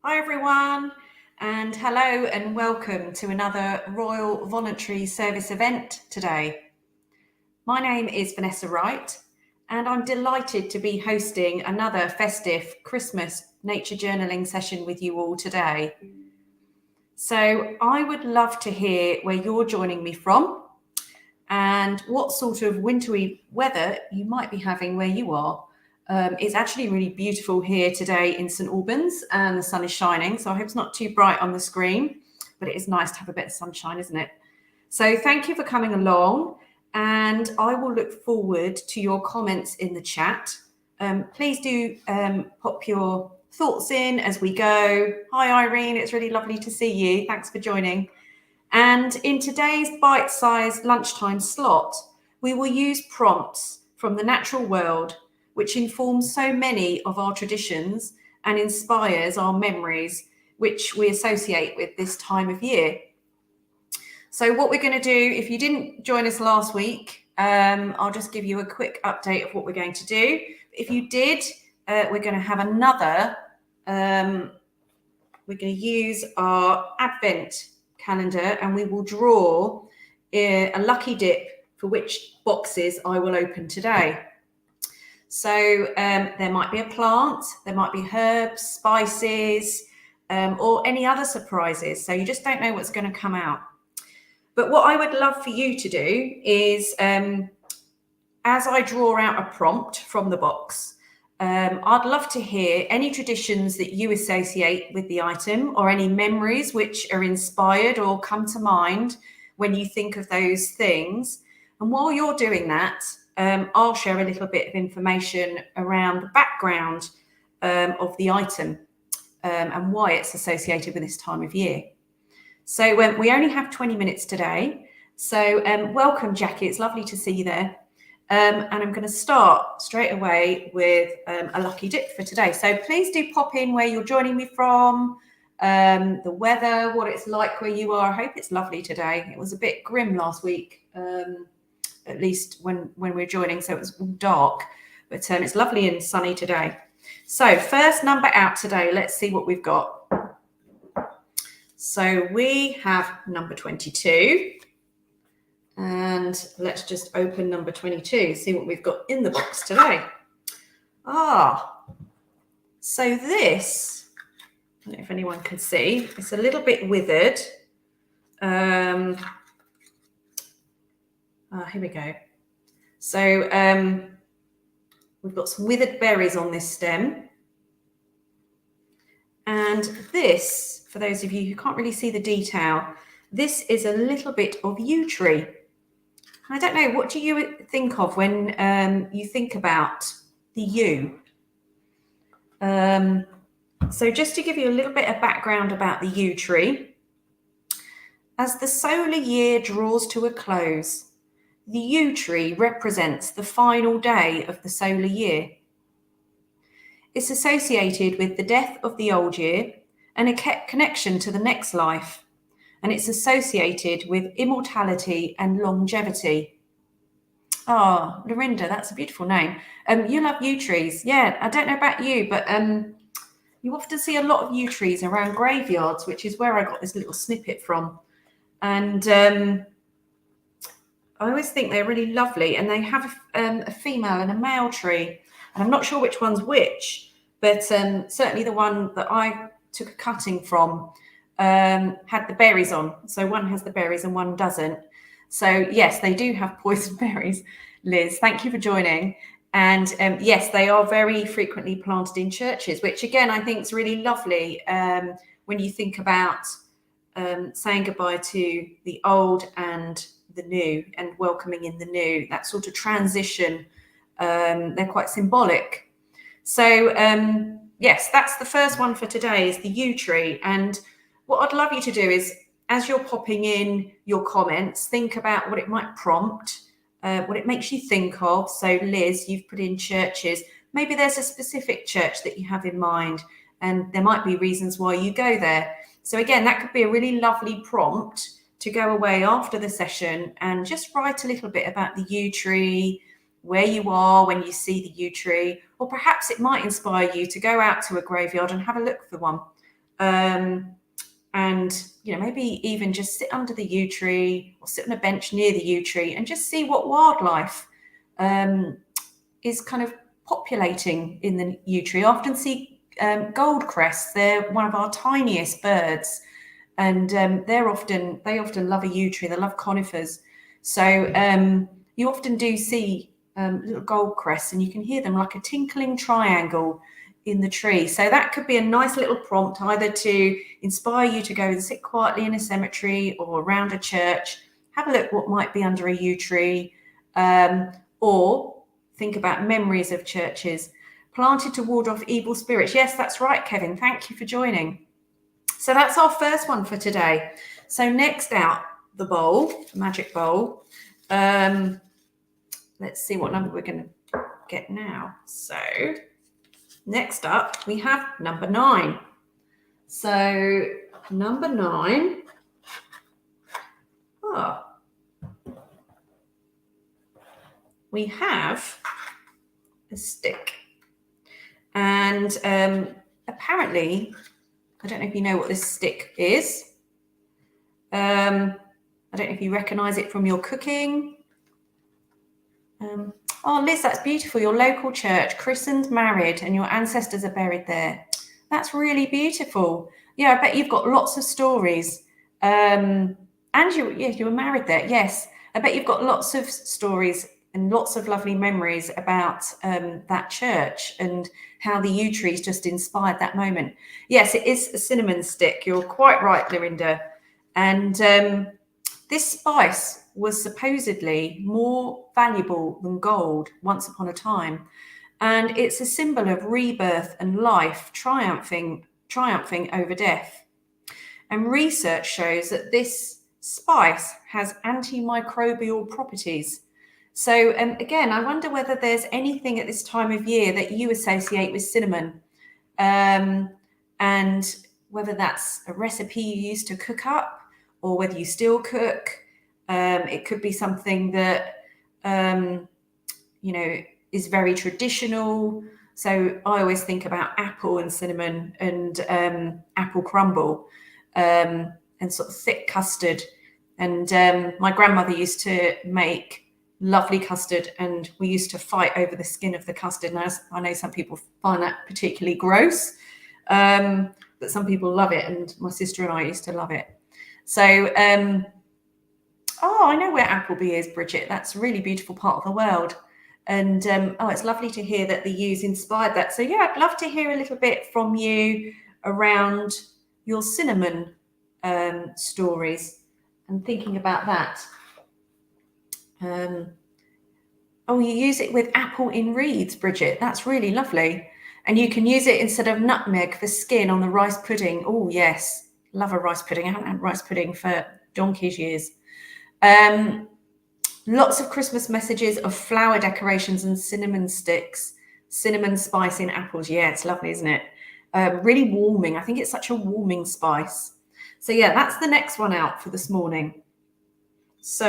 Hi everyone, and hello and welcome to another Royal Voluntary Service event today. My name is Vanessa Wright, and I'm delighted to be hosting another festive Christmas nature journaling session with you all today. So I would love to hear where you're joining me from and what sort of wintry weather you might be having where you are. It's actually really beautiful here today in St Albans and the sun is shining, so I hope it's not too bright on the screen, but it is nice to have a bit of sunshine, isn't it? So thank you for coming along, and I will look forward to your comments in the chat. Please do pop your thoughts in as we go. Hi Irene, it's really lovely to see you. Thanks for joining. And in today's bite-sized lunchtime slot, we will use prompts from the natural world, which informs so many of our traditions and inspires our memories, which we associate with this time of year. So what we're going to do, if you didn't join us last week, I'll just give you a quick update of what we're going to do. If you did, we're going to have another, we're going to use our Advent calendar and we will draw a lucky dip for which boxes I will open today. So there might be a plant, there might be herbs, spices, or any other surprises. So you just don't know what's going to come out. But what I would love for you to do is, as I draw out a prompt from the box, I'd love to hear any traditions that you associate with the item or any memories which are inspired or come to mind when you think of those things. And while you're doing that, I'll share a little bit of information around the background of the item and why it's associated with this time of year. So we only have 20 minutes today. So welcome, Jackie. It's lovely to see you there. And I'm going to start straight away with a lucky dip for today. So please do pop in where you're joining me from, the weather, what it's like where you are. I hope it's lovely today. It was a bit grim last week. At least when we're joining, so it was all dark, but it's lovely and sunny today. So first number out today, let's see what we've got. So we have number 22, and let's just open number 22, see what we've got in the box today. So this, I don't know if anyone can see, it's a little bit withered. Here we go. So we've got some withered berries on this stem. And this, for those of you who can't really see the detail, this is a little bit of yew tree. I don't know, what do you think of when you think about the yew? So just to give you a little bit of background about the yew tree, as the solar year draws to a close, the yew tree represents the final day of the solar year. It's associated with the death of the old year and a connection to the next life, and it's associated with immortality and longevity. Lorinda, that's a beautiful name. You love yew trees. Yeah, I don't know about you, but you often see a lot of yew trees around graveyards, which is where I got this little snippet from. And I always think they're really lovely, and they have a female and a male tree, and I'm not sure which one's which, but certainly the one that I took a cutting from had the berries on. So one has the berries and one doesn't. So yes, they do have poison berries, Liz. Thank you for joining. And yes, they are very frequently planted in churches, which again, I think is really lovely when you think about saying goodbye to the old and the new and welcoming in the new, that sort of transition. They're quite symbolic. So yes, that's the first one for today, is the yew tree. And what I'd love you to do is, as you're popping in your comments, think about what it might prompt, what it makes you think of. So Liz, you've put in churches. Maybe there's a specific church that you have in mind, and there might be reasons why you go there. So again, that could be a really lovely prompt to go away after the session and just write a little bit about the yew tree, where you are when you see the yew tree, or perhaps it might inspire you to go out to a graveyard and have a look for one. And maybe even just sit under the yew tree or sit on a bench near the yew tree and just see what wildlife is kind of populating in the yew tree. I often see goldcrests. They're one of our tiniest birds, and they often love a yew tree. They love conifers, so you often do see little goldcrests, and you can hear them like a tinkling triangle in the tree. So that could be a nice little prompt, either to inspire you to go and sit quietly in a cemetery or around a church, have a look what might be under a yew tree, or think about memories of churches planted to ward off evil spirits. Yes, that's right, Kevin. Thank you for joining. So that's our first one for today. So next out, the bowl, the magic bowl. Let's see what number we're going to get now. So next up, we have number 9. So number 9. We have a stick. And apparently, I don't know if you know what this stick is. I don't know if you recognise it from your cooking. Oh, Liz, that's beautiful. Your local church, christened, married, and your ancestors are buried there. That's really beautiful. Yeah, I bet you've got lots of stories. And you were married there. Yes, I bet you've got lots of stories and lots of lovely memories about that church and how the yew trees just inspired that moment. Yes, it is a cinnamon stick. You're quite right, Lorinda. And this spice was supposedly more valuable than gold once upon a time. And it's a symbol of rebirth and life triumphing over death. And research shows that this spice has antimicrobial properties. So again, I wonder whether there's anything at this time of year that you associate with cinnamon, and whether that's a recipe you used to cook up or whether you still cook. It could be something that, is very traditional. So I always think about apple and cinnamon and apple crumble and sort of thick custard. And my grandmother used to make lovely custard, and we used to fight over the skin of the custard. Now, I know some people find that particularly gross, but some people love it, and my sister and I used to love it. So, I know where Appleby is, Bridget. That's a really beautiful part of the world. And it's lovely to hear that the yews inspired that. So yeah, I'd love to hear a little bit from you around your cinnamon stories and thinking about that. You use it with apple in reeds, Bridget. That's really lovely. And you can use it instead of nutmeg for skin on the rice pudding. Oh, yes. Love a rice pudding. I haven't had rice pudding for donkey's years. Lots of Christmas messages of flower decorations and cinnamon sticks. Cinnamon spice in apples. Yeah, it's lovely, isn't it? Really warming. I think it's such a warming spice. So yeah, that's the next one out for this morning. So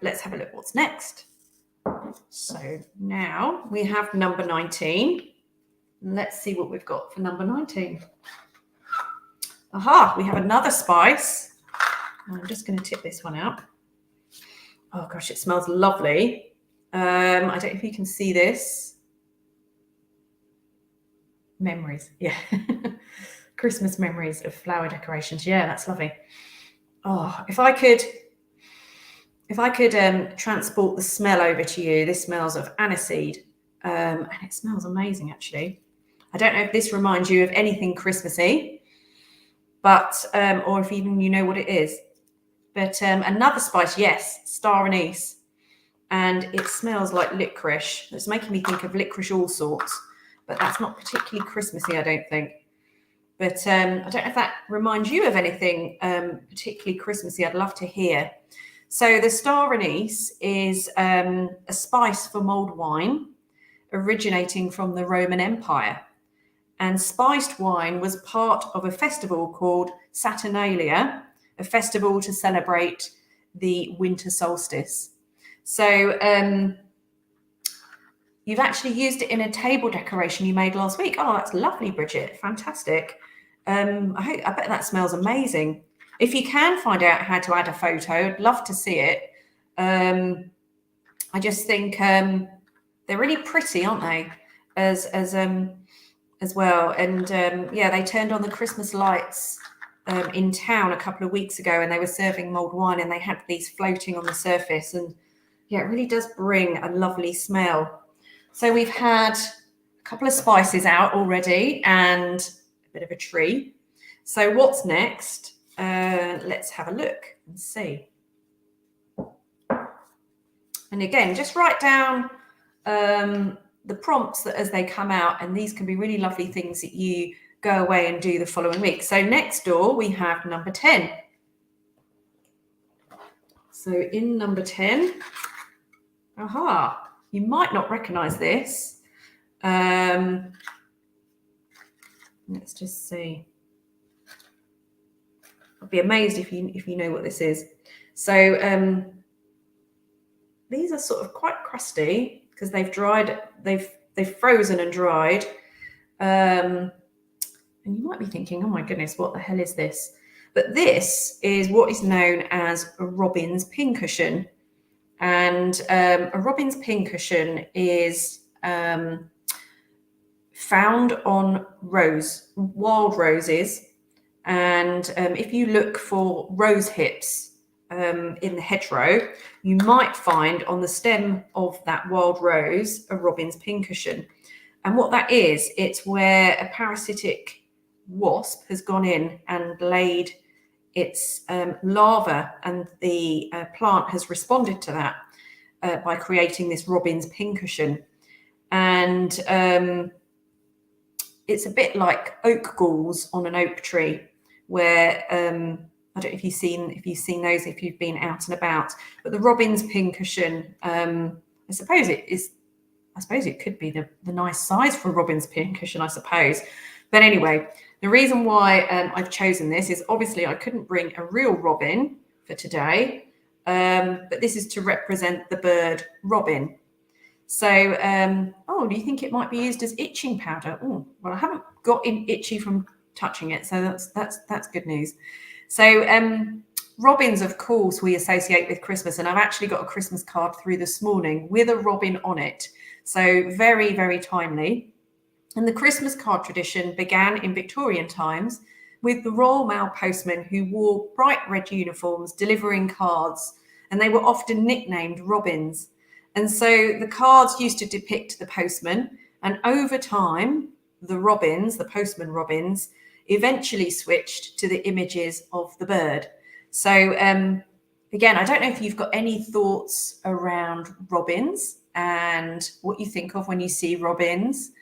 let's have a look what's next. So now we have number 19. Let's see what we've got for number 19. Aha, we have another spice. I'm just going to tip this one out. Oh gosh, it smells lovely. I don't know if you can see this. Memories, yeah. Christmas memories of flower decorations. Yeah, that's lovely. Oh, if I could transport the smell over to you, this smells of aniseed, and it smells amazing, actually. I don't know if this reminds you of anything Christmassy, but or if even you know what it is. But another spice, yes, star anise, and it smells like licorice. It's making me think of licorice all sorts, but that's not particularly Christmassy, I don't think. But I don't know if that reminds you of anything particularly Christmassy. I'd love to hear. So the star anise is a spice for mulled wine originating from the Roman Empire. And spiced wine was part of a festival called Saturnalia, a festival to celebrate the winter solstice. So you've actually used it in a table decoration you made last week. Oh, that's lovely, Bridget. Fantastic. I bet that smells amazing. If you can find out how to add a photo, I'd love to see it. I just think they're really pretty, aren't they? As well. And yeah, they turned on the Christmas lights in town a couple of weeks ago, and they were serving mulled wine, and they had these floating on the surface. And yeah, it really does bring a lovely smell. So we've had a couple of spices out already and a bit of a tree. So what's next? Let's have a look and see. And again, just write down the prompts that as they come out, and these can be really lovely things that you go away and do the following week. So next door we have number 10. So in number 10, you might not recognize this. Let's just see. I'd be amazed if you know what this is. So these are sort of quite crusty because they've frozen and dried. And you might be thinking, oh my goodness, what the hell is this? But this is what is known as a robin's pincushion. And a robin's pincushion is found on wild roses. And if you look for rose hips in the hedgerow, you might find on the stem of that wild rose a robin's pincushion. And what that is, it's where a parasitic wasp has gone in and laid its larva, and the plant has responded to that by creating this robin's pincushion. And it's a bit like oak galls on an oak tree, where I don't know if you've seen those, if you've been out and about. But the robin's pincushion, I suppose it could be the nice size for a robin's pincushion, I suppose. But anyway, the reason why I've chosen this is obviously I couldn't bring a real robin for today, but this is to represent the bird robin. So, do you think it might be used as itching powder? Oh, well, I haven't got itchy from touching it, so that's good news. So, robins, of course, we associate with Christmas, and I've actually got a Christmas card through this morning with a robin on it. So very, very timely. And the Christmas card tradition began in Victorian times with the Royal Mail postmen who wore bright red uniforms delivering cards, and they were often nicknamed robins. And so the cards used to depict the postman, and over time, the postman robins, eventually switched to the images of the bird. So again, I don't know if you've got any thoughts around robins and what you think of when you see robins.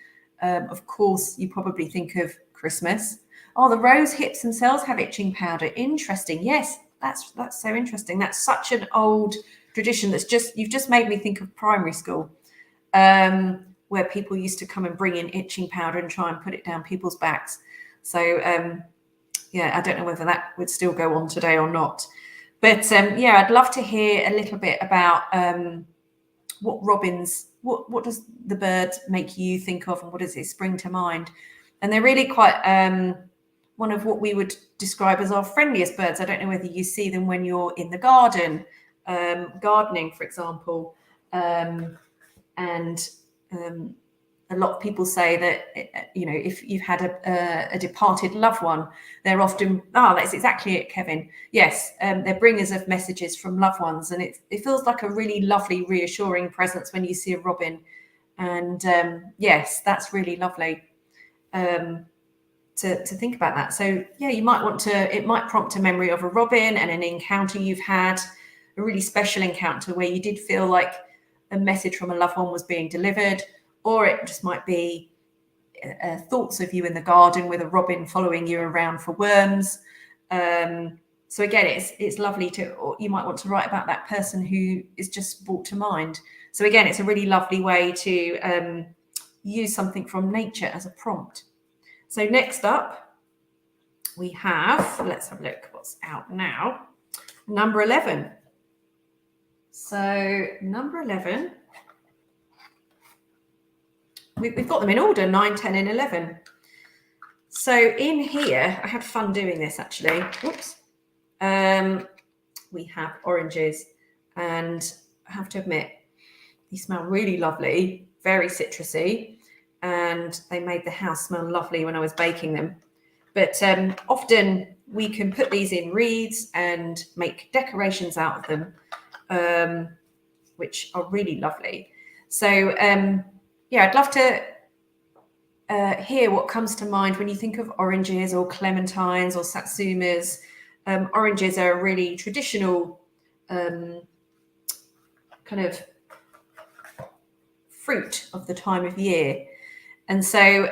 Of course, you probably think of Christmas. Oh, the rose hips themselves have itching powder. Interesting. Yes, that's so interesting. That's such an old tradition. You've just made me think of primary school, where people used to come and bring in itching powder and try and put it down people's backs. So yeah, I don't know whether that would still go on today or not. But yeah, I'd love to hear a little bit about what robins, what does the bird make you think of, and what does it spring to mind? And they're really quite one of what we would describe as our friendliest birds. I don't know whether you see them when you're in the garden, gardening, for example. And a lot of people say that, if you've had a departed loved one, they're often, that's exactly it, Kevin. Yes, they're bringers of messages from loved ones. And it feels like a really lovely, reassuring presence when you see a robin. And yes, that's really lovely to think about that. So yeah, it might prompt a memory of a robin and an encounter you've had, a really special encounter where you did feel like a message from a loved one was being delivered. Or it just might be thoughts of you in the garden with a robin following you around for worms. So again, it's lovely or you might want to write about that person who is just brought to mind. So again, it's a really lovely way to use something from nature as a prompt. So next up, we have, let's have a look what's out now, number 11. So number 11, we've got them in order, 9, 10 and 11. So in here, I had fun doing this actually. Whoops. We have oranges, and I have to admit, they smell really lovely, very citrusy, and they made the house smell lovely when I was baking them. But often we can put these in wreaths and make decorations out of them, which are really lovely. So yeah, I'd love to hear what comes to mind when you think of oranges or clementines or satsumas. Oranges are a really traditional kind of fruit of the time of year. And so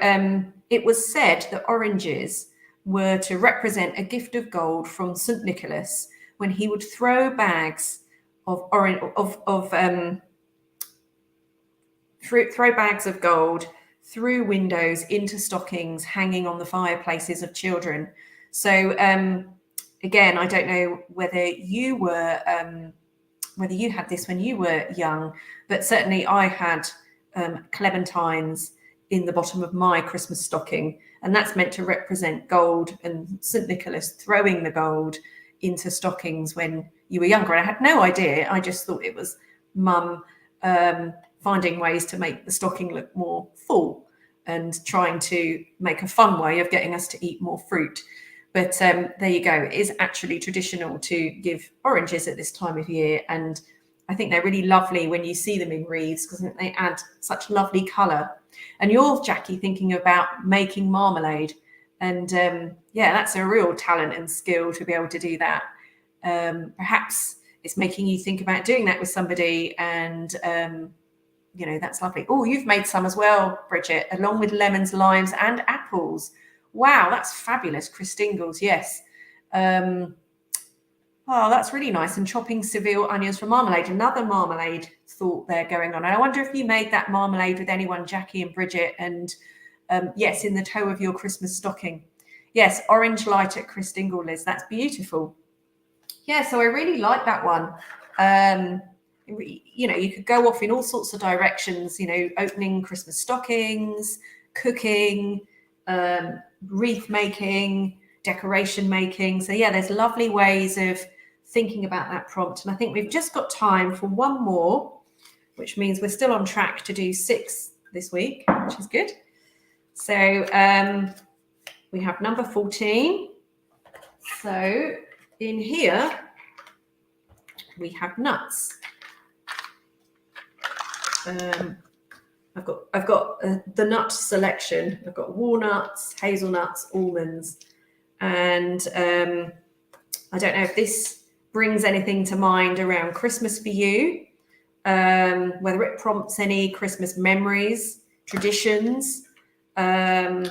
it was said that oranges were to represent a gift of gold from St. Nicholas when he would throw bags of throw bags of gold through windows into stockings hanging on the fireplaces of children. So again, I don't know whether you were whether you had this when you were young, but certainly I had clementines in the bottom of my Christmas stocking, and that's meant to represent gold and St. Nicholas throwing the gold into stockings when you were younger. And I had no idea. I just thought it was mum finding ways to make the stocking look more full and trying to make a fun way of getting us to eat more fruit. But there you go. It is actually traditional to give oranges at this time of year. And I think they're really lovely when you see them in wreaths because they add such lovely colour. And you're, Jackie, thinking about making marmalade. And yeah, that's a real talent and skill to be able to do that. Perhaps it's making you think about doing that with somebody, and you know, that's lovely. Oh, you've made some as well, Bridget, along with lemons, limes and apples. Wow, that's fabulous. Christingles, yes. Oh, that's really nice. And chopping Seville onions for marmalade. Another marmalade thought there going on. And I wonder if you made that marmalade with anyone, Jackie and Bridget, and yes, in the toe of your Christmas stocking. Yes, orange light at Christingle, Liz. That's beautiful. Yeah, so I really like that one. You know, you could go off in all sorts of directions, you know, opening Christmas stockings, cooking, wreath making, decoration making. So yeah, there's lovely ways of thinking about that prompt. And I think we've just got time for one more, which means we're still on track to do 6 this week, which is good. So we have number 14. So in here, we have nuts. I've got the nut selection. I've got walnuts, hazelnuts, almonds, and I don't know if this brings anything to mind around Christmas for you, whether it prompts any Christmas memories, traditions. So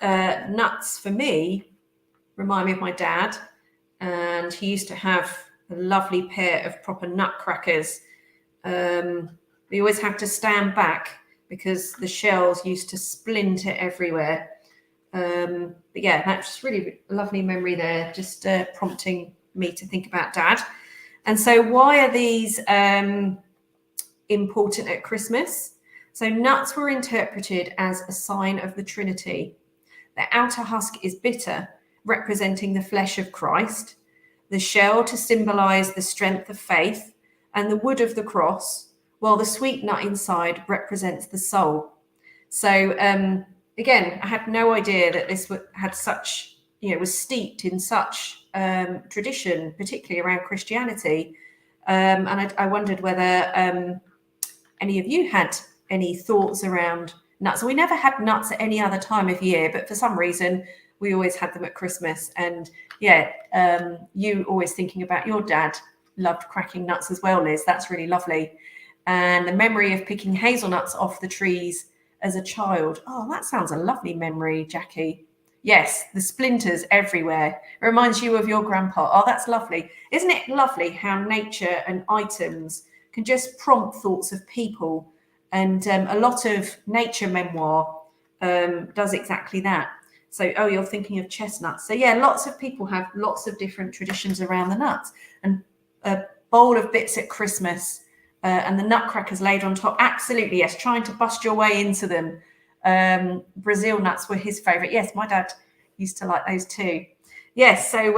nuts for me remind me of my dad, and he used to have a lovely pair of proper nutcrackers. We always have to stand back because the shells used to splinter everywhere. But yeah, that's really a lovely memory there, just prompting me to think about Dad. And so why are these important at Christmas? So nuts were interpreted as a sign of the Trinity. The outer husk is bitter, representing the flesh of Christ, the shell to symbolize the strength of faith, and the wood of the cross, while the sweet nut inside represents the soul. So again, I had no idea that this had such, you know, was steeped in such tradition, particularly around Christianity. And I wondered whether any of you had any thoughts around nuts. We never had nuts at any other time of year, but for some reason we always had them at Christmas. And yeah, you always thinking about your dad loved cracking nuts as well, Liz. That's really lovely. And the memory of picking hazelnuts off the trees as a child. Oh, that sounds a lovely memory, Jackie. Yes, the splinters everywhere. It reminds you of your grandpa. Oh, that's lovely. Isn't it lovely how nature and items can just prompt thoughts of people? And a lot of nature memoir does exactly that. So, oh, you're thinking of chestnuts. So yeah, lots of people have lots of different traditions around the nuts. And a bowl of bits at Christmas and the nutcrackers laid on top. Absolutely, yes. Trying to bust your way into them Brazil nuts were his favourite. Yes, my dad used to like those too. Yes, so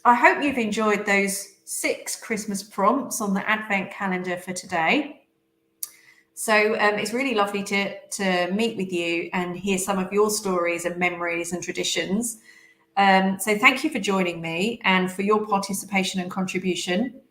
I hope you've enjoyed those 6 Christmas prompts on the Advent calendar for today. So it's really lovely to meet with you and hear some of your stories and memories and traditions. So thank you for joining me and for your participation and contribution.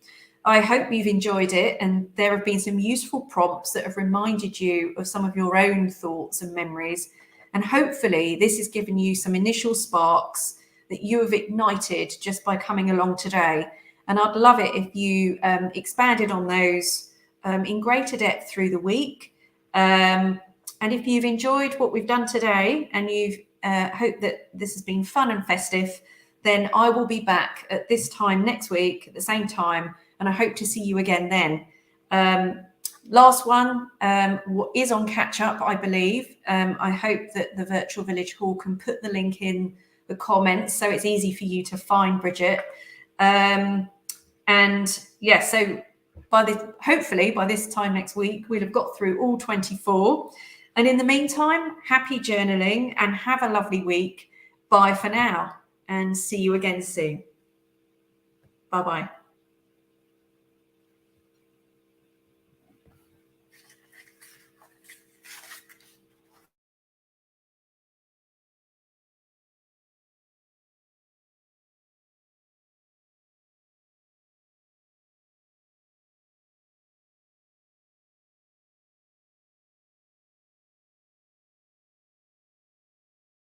I hope you've enjoyed it and there have been some useful prompts that have reminded you of some of your own thoughts and memories. And hopefully this has given you some initial sparks that you have ignited just by coming along today. And I'd love it if you expanded on those in greater depth through the week. And if you've enjoyed what we've done today and you've hope that this has been fun and festive, then I will be back at this time next week at the same time, and I hope to see you again then. Last one is on catch up, I believe. I hope that the Virtual Village Hall can put the link in the comments so it's easy for you to find Bridget. And yeah, so hopefully by this time next week, we'll have got through all 24. And in the meantime, happy journaling and have a lovely week. Bye for now and see you again soon. Bye-bye.